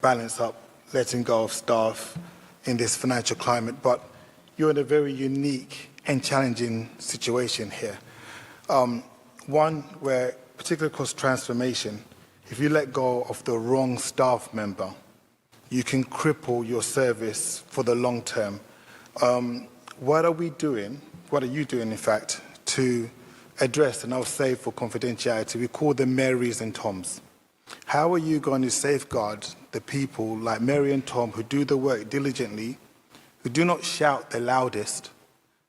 balance up letting go of staff in this financial climate, but you're in a very unique and challenging situation here. One where, particularly across transformation, if you let go of the wrong staff member, you can cripple your service for the long term. What are you doing, in fact, to address, and I'll say for confidentiality, we call them Marys and Toms. How are you going to safeguard the people like Mary and Tom who do the work diligently, who do not shout the loudest,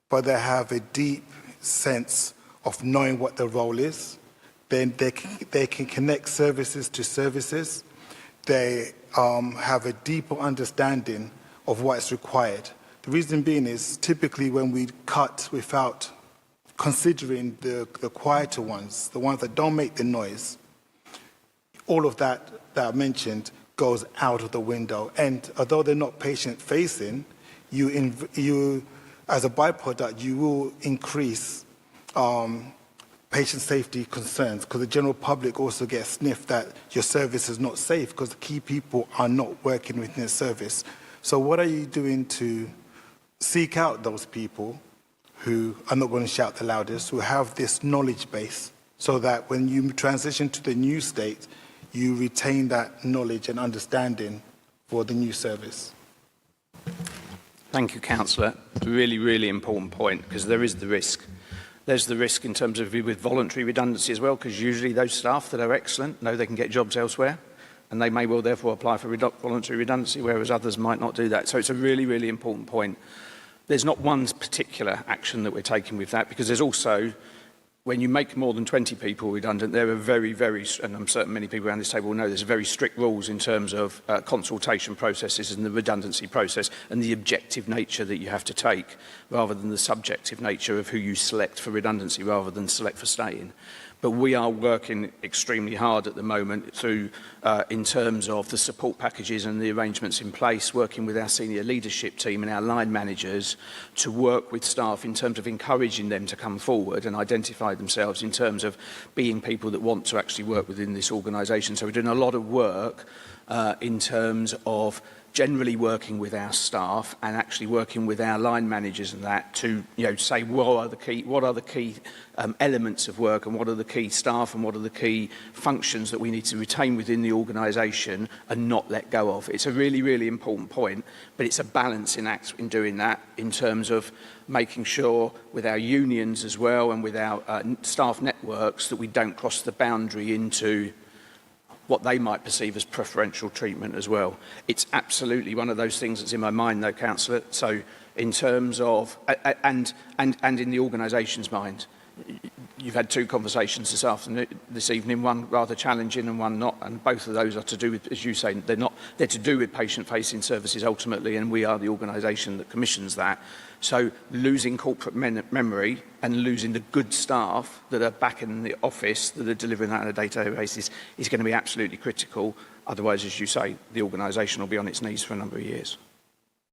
but they have a deep sense of knowing what the role is? Then they can connect services to services. They have a deeper understanding of what's required. The reason being is typically when we cut without considering the quieter ones, the ones that don't make the noise, all of that I mentioned goes out of the window. And although they're not patient-facing, you, as a byproduct, you will increase patient safety concerns, because the general public also gets sniffed that your service is not safe because the key people are not working within the service. So what are you doing to seek out those people who are not going to shout the loudest, who have this knowledge base, so that when you transition to the new state, you retain that knowledge and understanding for the new service? Thank you, Councillor. Really, really important point, because there is the risk. There's the risk in terms of with voluntary redundancy as well, because usually those staff that are excellent know they can get jobs elsewhere, and they may well therefore apply for voluntary redundancy, whereas others might not do that. So it's a really, really important point. There's not one particular action that we're taking with that, because there's also, when you make more than 20 people redundant, there are very, very, and I'm certain many people around this table will know, there's very strict rules in terms of consultation processes and the redundancy process and the objective nature that you have to take, rather than the subjective nature of who you select for redundancy rather than select for staying. But we are working extremely hard at the moment through, in terms of the support packages and the arrangements in place, working with our senior leadership team and our line managers to work with staff in terms of encouraging them to come forward and identify themselves in terms of being people that want to actually work within this organisation. So we're doing a lot of work in terms of generally working with our staff and actually working with our line managers and that to, say what are the key elements of work, and what are the key staff, and what are the key functions that we need to retain within the organisation and not let go of. It's a really, really important point, but it's a balancing act in doing that, in terms of making sure with our unions as well and with our staff networks that we don't cross the boundary into what they might perceive as preferential treatment as well. It's absolutely one of those things that's in my mind, though, Councillor. So in terms of, and in the organisation's mind, you've had two conversations this evening, one rather challenging and one not, and both of those are to do with, as you say, they're to do with patient-facing services ultimately, and we are the organisation that commissions that. So losing corporate memory and losing the good staff that are back in the office that are delivering that on a day-to-day basis is going to be absolutely critical. Otherwise, as you say, the organisation will be on its knees for a number of years.